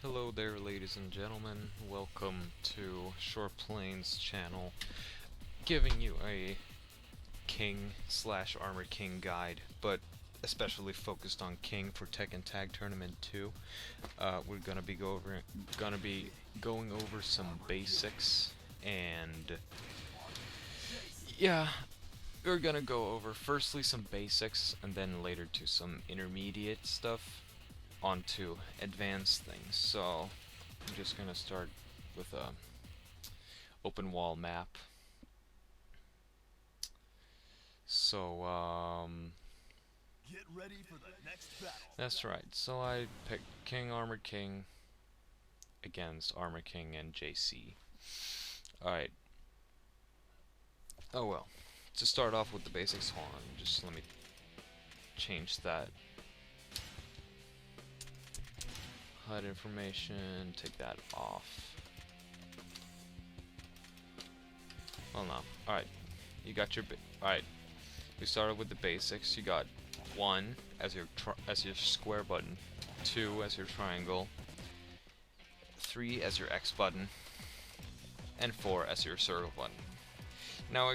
Hello there, ladies and gentlemen. Welcome to Short Plains channel, giving you a King slash Armored King guide, but especially focused on King for Tekken Tag Tournament 2. We're gonna be going over some basics, and yeah, we're gonna go over firstly some basics, and then later to some intermediate stuff, onto advanced things. So I'm just gonna start with a open wall map. So Get ready for the next battle. that's right. So I picked King Armored King against Armored King and JC. Alright. Oh well. To start off with the basics, hold on, just let me change that. HUD information, take that off. Well, no. Alright. You got your alright. We started with the basics. You got 1 as your square button, 2 as your triangle, 3 as your X button, and 4 as your circle button. Now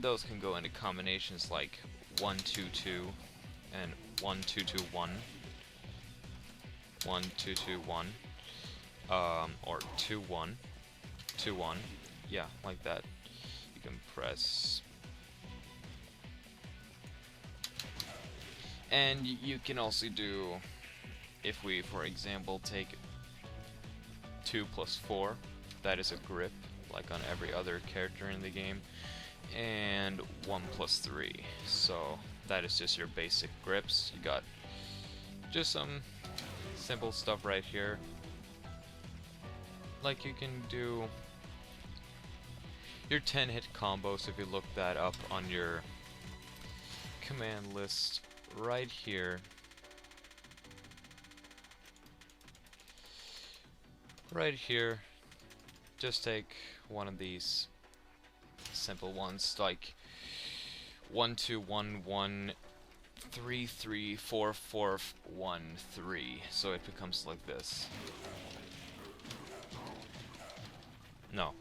those can go into combinations like 1 2 2 and 1 2 2 1, 1 2 2 1, or 2 1 2 1. Yeah, like that. You can press. And you can also do, if we, for example, take 2 plus 4, that is a grip, like on every other character in the game, and 1 plus 3, so that is just your basic grips. You got just some simple stuff right here, like you can do your 10-hit combos if you look that up on your command list right here. Right here, just take one of these simple ones, like 1 2 1 1 3 3 4 4 1 3, so it becomes like this. No.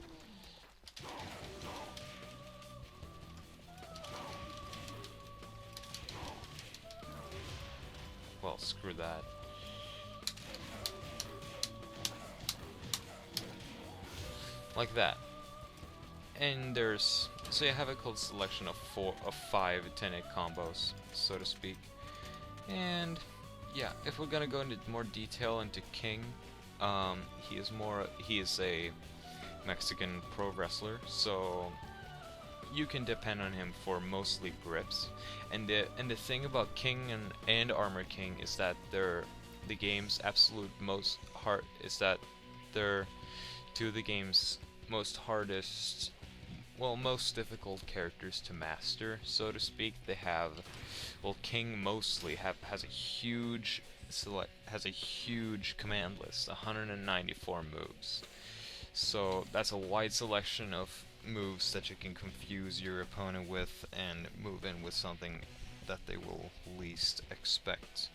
Well, screw that. Like that. And so you have a cool selection of 5 10-hit combos, so to speak. And yeah, if we're gonna go into more detail into King, he is a Mexican pro wrestler, so you can depend on him for mostly grips. And the thing about King and Armored King is that they're the game's absolute most hard is that they're two of the game's most difficult characters to master, so to speak. They have, well, King mostly has a huge command list, 194 moves. So that's a wide selection of moves that you can confuse your opponent with and move in with something that they will least expect.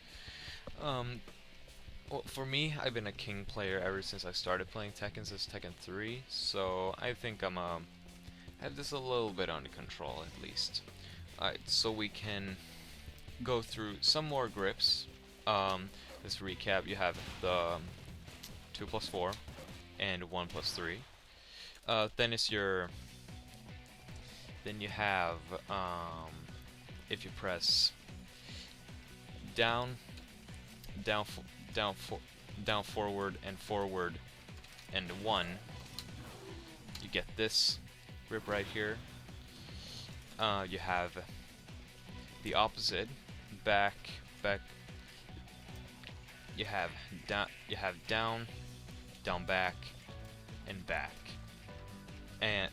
Well, for me, I've been a King player ever since I started playing Tekken, since Tekken 3, so I think I have this a little bit under control at least. Alright, so we can go through some more grips. Let's recap. You have the 2 plus 4 and 1 plus 3. Then you have, if you press down, forward, and 1, you get this grip right here. You have the opposite, back. You have down, back, and back, and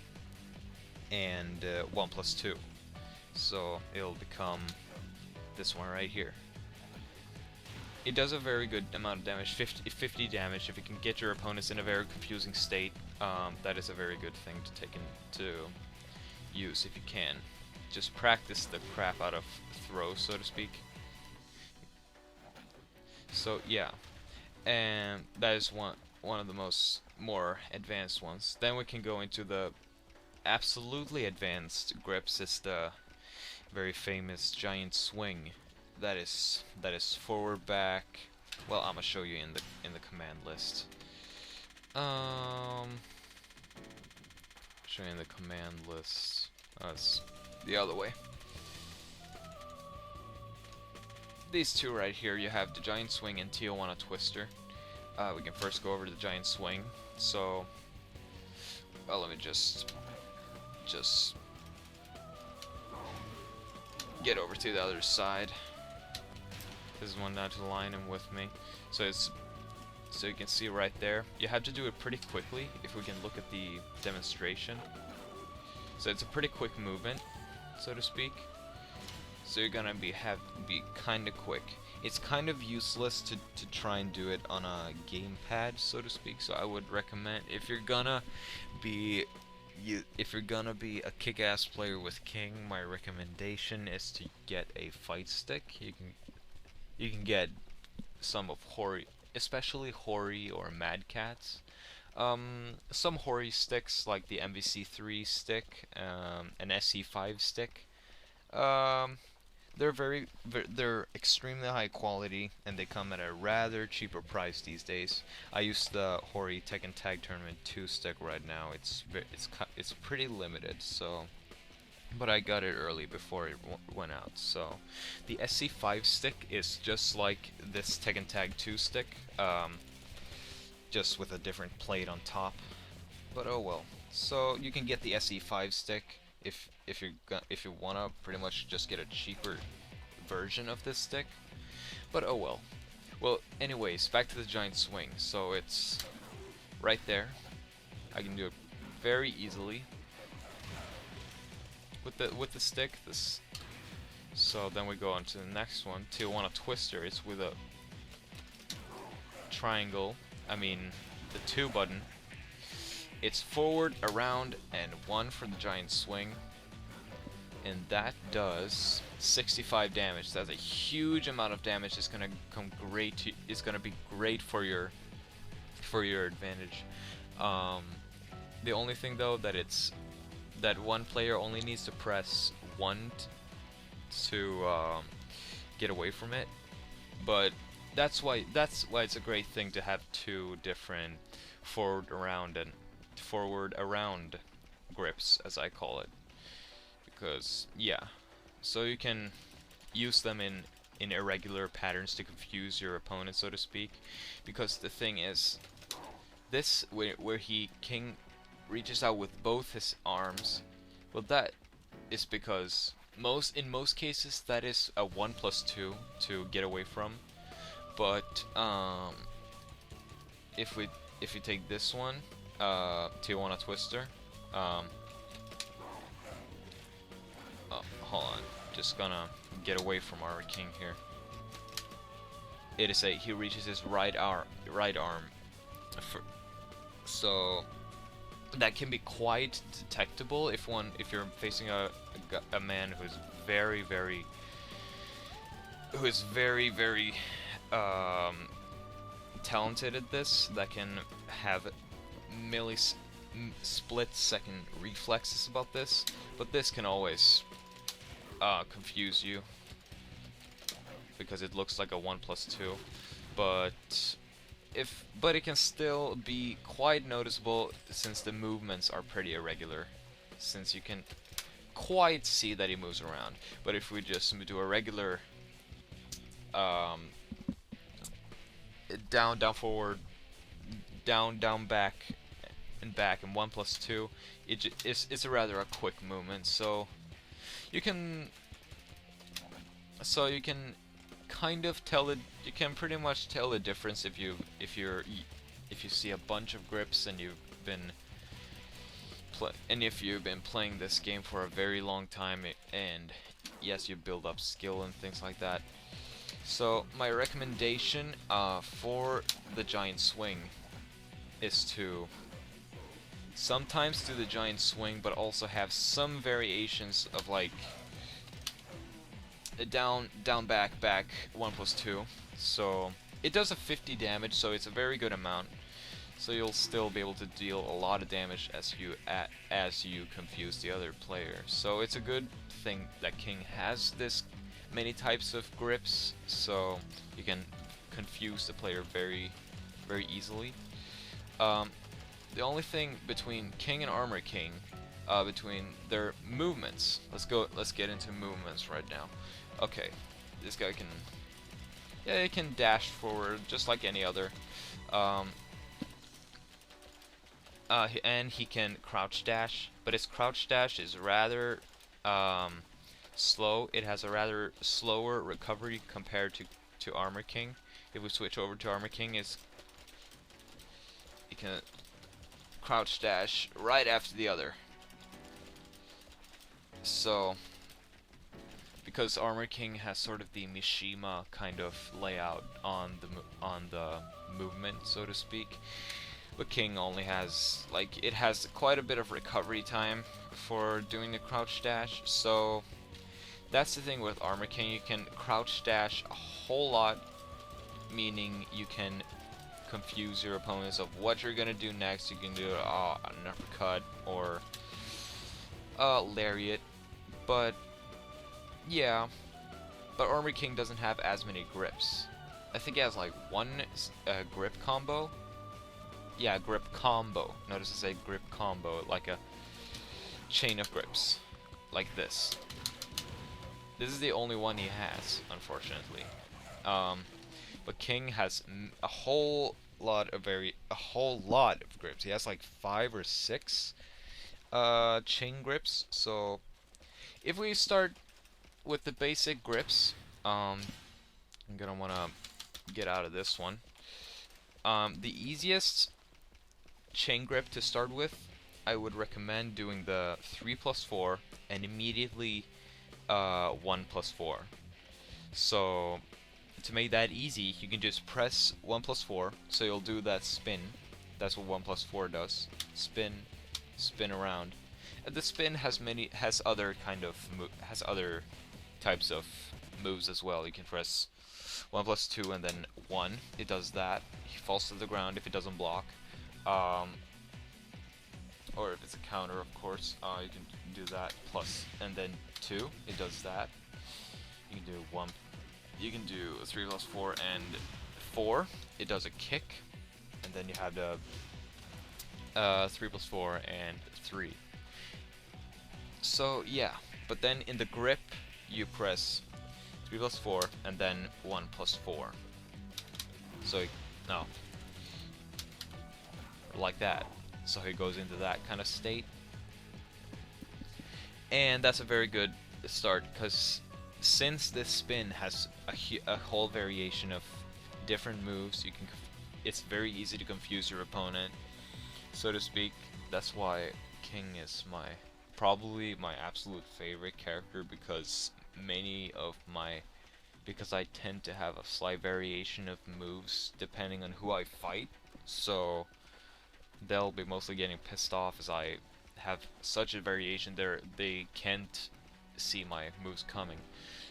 1 plus 2. So it'll become this one right here. It does a very good amount of damage, 50 damage. If you can get your opponents in a very confusing state, that is a very good thing to take into use if you can. Just practice the crap out of throws, so to speak. So yeah, and that is one of the more advanced ones. Then we can go into the absolutely advanced grips. It's the very famous giant swing. That is forward, back. Well, I'm gonna show you in the command list. Show you in the command list. It's the other way. These two right here, you have the giant swing and Tijuana twister. We can first go over to the giant swing. So, well, let me just get over to the other side. This is one down to the line and with me. So you can see right there. You have to do it pretty quickly if we can look at the demonstration. So it's a pretty quick movement, so to speak. So you're gonna be kind of quick. It's kind of useless to try and do it on a gamepad, so to speak. So I would recommend, if you're gonna be a kick-ass player with King, my recommendation is to get a fight stick. You can get some of Hori, especially Hori or Mad Cat's. Some Hori sticks like the MVC3 stick, an SE5 stick. They're extremely high quality, and they come at a rather cheaper price these days. I use the Hori Tekken Tag Tournament 2 stick right now. It's pretty limited, so, but I got it early before it went out. So the SC5 stick is just like this Tekken Tag 2 stick, just with a different plate on top. But oh well. So you can get the SE5 stick if you wanna pretty much just get a cheaper version of this stick. But oh well. Well, anyways, back to the giant swing. So it's right there. I can do it very easily with the stick. So then we go on to the next one. Tijuana twister. It's with a triangle. I mean the 2 button. It's forward, around, and 1 for the giant swing, and that does 65 damage. That's a huge amount of damage. It's gonna it's gonna be great for your advantage. The only thing though that one player only needs to press 1 to get away from it, but that's why it's a great thing to have 2 different forward around grips, as I call it, because yeah, so you can use them in irregular patterns to confuse your opponent, so to speak. Because the thing is, this where King reaches out with both his arms, well, that is because in most cases that is a 1+2 to get away from. But if we take this one, Tijuana twister, oh, hold on, just gonna get away from our King here. It is he reaches his right arm, so that can be quite detectable if you're facing a man who's very talented at this, that can have split-second reflexes about this, but this can always confuse you because it looks like a 1+2, but it can still be quite noticeable since the movements are pretty irregular, since you can quite see that he moves around. But if we just do a regular down, forward, down, back, and 1+2, it's a rather a quick movement. So you can kind of tell it. You can pretty much tell the difference if you see a bunch of grips and if you've been playing this game for a very long time, and yes, you build up skill and things like that. So my recommendation for the giant swing is to sometimes do the giant swing, but also have some variations of like down, back, 1+2. So it does a 50 damage, so it's a very good amount. So you'll still be able to deal a lot of damage as you confuse the other player. So it's a good thing that King has this many types of grips, so you can confuse the player very easily. The only thing between King and Armor King, between their movements. Let's get into movements right now. Okay, this guy can, yeah, he can dash forward just like any other. And he can crouch dash, but his crouch dash is rather slow. It has a rather slower recovery compared to Armor King. If we switch over to Armor King, he can crouch dash right after the other. So, because Armor King has sort of the Mishima kind of layout on the movement, so to speak, but King only has, like, it has quite a bit of recovery time for doing the crouch dash. So that's the thing with Armor King, you can crouch dash a whole lot, meaning you can confuse your opponents of what you're gonna do next. You can do an uppercut or lariat, but yeah, but Armor King doesn't have as many grips. I think he has like one grip combo. Yeah, grip combo. Notice I say grip combo, like a chain of grips, like this. This is the only one he has, unfortunately. But King has a whole lot of grips. He has like 5 or 6 chain grips. So if we start with the basic grips, I'm gonna wanna get out of this one. The easiest chain grip to start with, I would recommend doing the 3+4 and immediately 1+4. So to make that easy, you can just press 1+4, so you'll do that spin. That's what 1+4 does. Spin, spin around. And the spin has other types of moves as well. You can press 1+2 and then 1. It does that. He falls to the ground if it doesn't block. Or if it's a counter, of course, you can do that plus, and then 2. It does that. You can do 1. You can do 3+4 and 4. It does a kick, and then you have the 3+4 and 3. So yeah, but then in the grip, you press 3+4 and then 1+4. So no, like that. So he goes into that kind of state, and that's a very good start, because since this spin has a whole variation of different moves, it's very easy to confuse your opponent, so to speak. That's why King is probably my absolute favorite character, because I tend to have a slight variation of moves depending on who I fight, so they'll be mostly getting pissed off as I have such a variation there. They can't see my moves coming,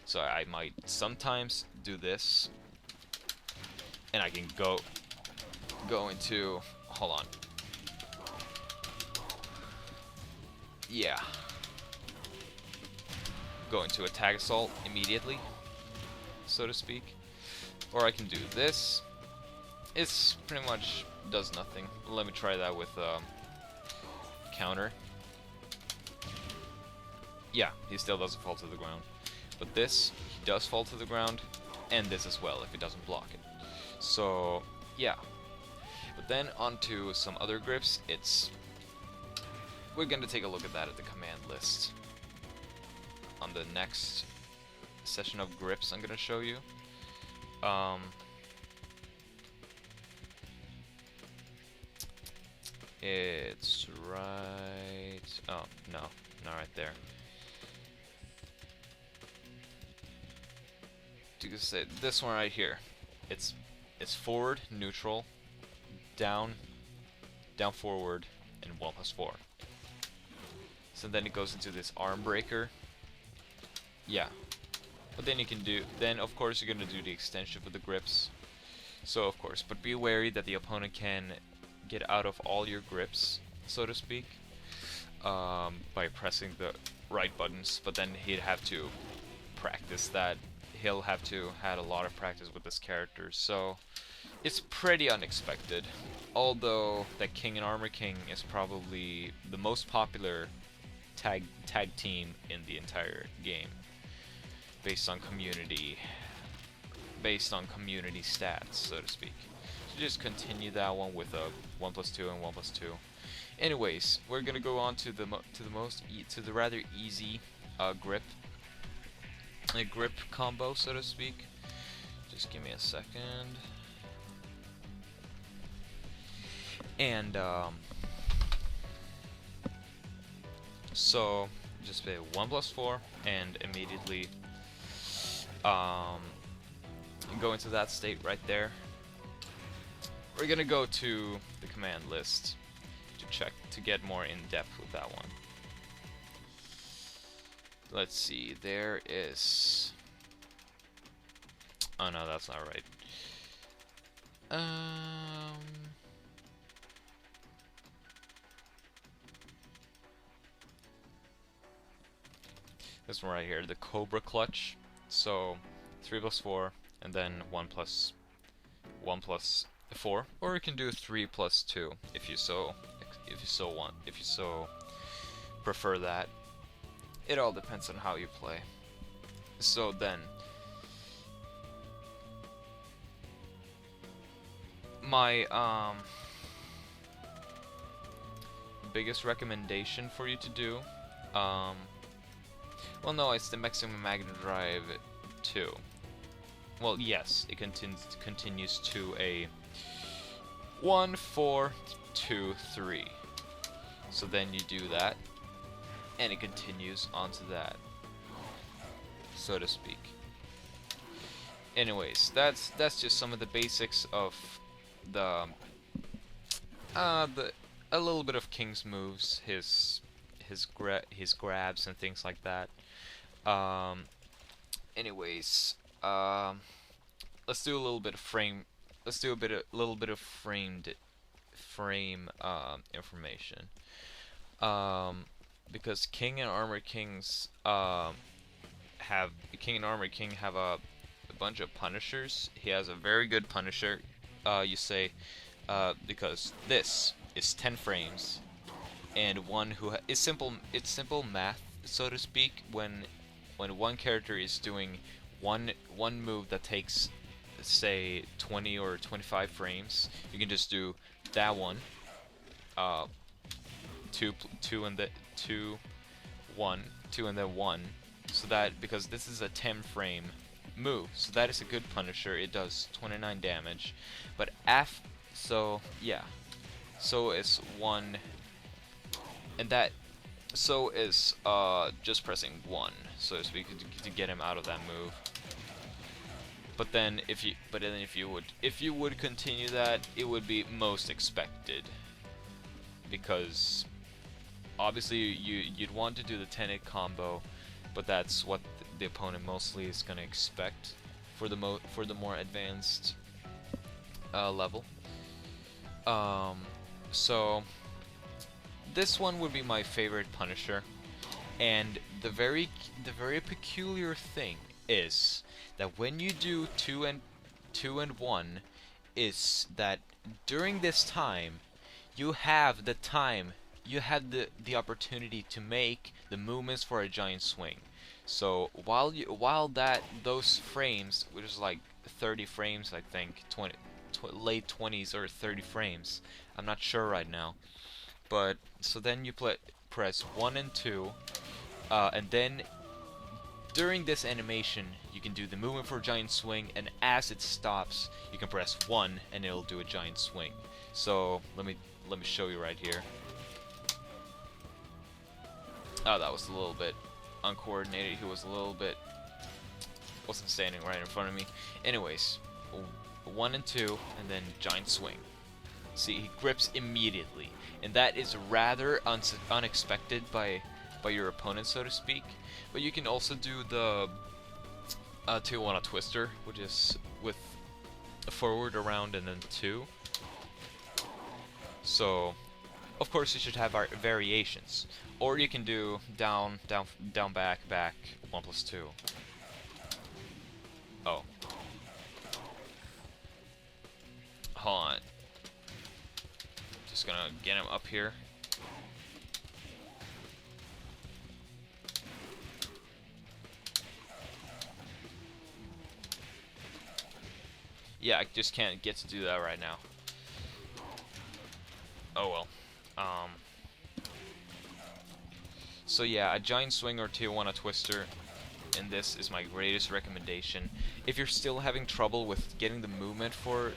so I might sometimes do this, and I can go into, hold on, yeah, go into attack assault immediately, so to speak, or I can do this. It's pretty much does nothing. Let me try that with counter. Yeah, he still doesn't fall to the ground. But this, he does fall to the ground, and this as well if it doesn't block it. So yeah. But then onto some other grips. We're gonna take a look at that at the command list on the next session of grips I'm gonna show you. It's right. Oh no, not right there. You can say this one right here. It's forward, neutral, down, forward, and 1+4. So then it goes into this arm breaker. Yeah. But then you can do. Then of course you're gonna do the extension with the grips. So of course, but be wary that the opponent can get out of all your grips, so to speak, by pressing the right buttons. But then he'd have to practice that. He'll have to had a lot of practice with this character, so it's pretty unexpected. Although that King and Armor King is probably the most popular tag team in the entire game, based on community stats, so to speak. So just continue that one with a 1+2 and 1+2. Anyways, we're gonna go on to the rather easy grip combo, so to speak. Just give me a second. And so just pay 1+4 and immediately go into that state right there. We're gonna go to the command list to get more in depth with that one. Let's see, there is, oh no, that's not right. This one right here, the Cobra Clutch. So 3+4 and then 1+4, or you can do 3+2 if you so prefer that. It all depends on how you play. So then, my biggest recommendation for you to do, well, no, it's the maximum magnet drive 2. Well, yes, it continues to a 1, 4, 2, 3. So then you do that, and it continues onto that, so to speak. Anyways, that's just some of the basics of the a little bit of King's moves, his grabs and things like that. Anyways, let's do a little bit of frame. Let's do little bit of frame information. Because King and Armor King have a bunch of punishers. He has a very good punisher. You say, because this is 10 frames, and one who is simple. It's simple math, so to speak. When one character is doing one move that takes, say, 20 or 25 frames, you can just do that one. 2 and then 1, so that, because this is a 10 frame move, so that is a good punisher. It does 29 damage, but so is 1, and that so is just pressing 1, so to speak, to get him out of that move. But then if you would continue that, it would be most expected, because obviously you'd want to do the 10-hit combo, but that's what the opponent mostly is going to expect for the more advanced level. So this one would be my favorite punisher, and the very peculiar thing is that when you do 2 and 1, is that during this time you have the the opportunity to make the movements for a giant swing. So while those frames, which is like 30 frames, I think, late 20s or 30 frames, I'm not sure right now, but so then you press 1 and 2, and then during this animation you can do the movement for a giant swing, and as it stops you can press 1 and it'll do a giant swing. So let me show you right here. Oh, that was a little bit uncoordinated. He was wasn't standing right in front of me. Anyways, 1 and 2, and then giant swing. See, he grips immediately, and that is rather unexpected by your opponent, so to speak. But you can also do the 2-1 twister, which is with forward, around, and then 2. So, of course, you should have variations. Or you can do down, down, down, back, back, 1 plus 2. Oh. Hold on. Just gonna get him up here. Yeah, I just can't get to do that right now. Oh well. So yeah, a giant swing or Tijuana twister, and this is my greatest recommendation. If you're still having trouble with getting the movement for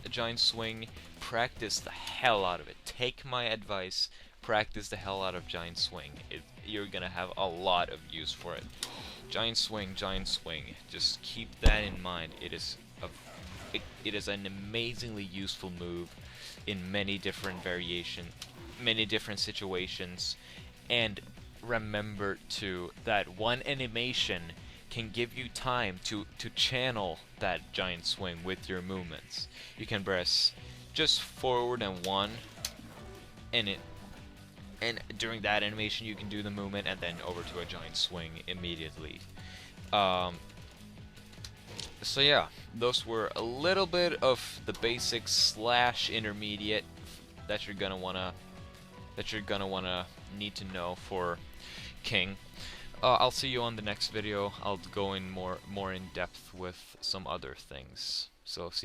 a giant swing, practice the hell out of it. Take my advice, practice the hell out of giant swing. You're gonna have a lot of use for it. Giant swing, giant swing. Just keep that in mind. It is an amazingly useful move in many different many different situations. And remember too that one animation can give you time to channel that giant swing with your movements. You can press just forward and 1, and during that animation you can do the movement and then over to a giant swing immediately. So yeah, those were a little bit of the basics / intermediate that you're gonna wanna need to know for King. I'll see you on the next video. I'll go in more in depth with some other things. So see you.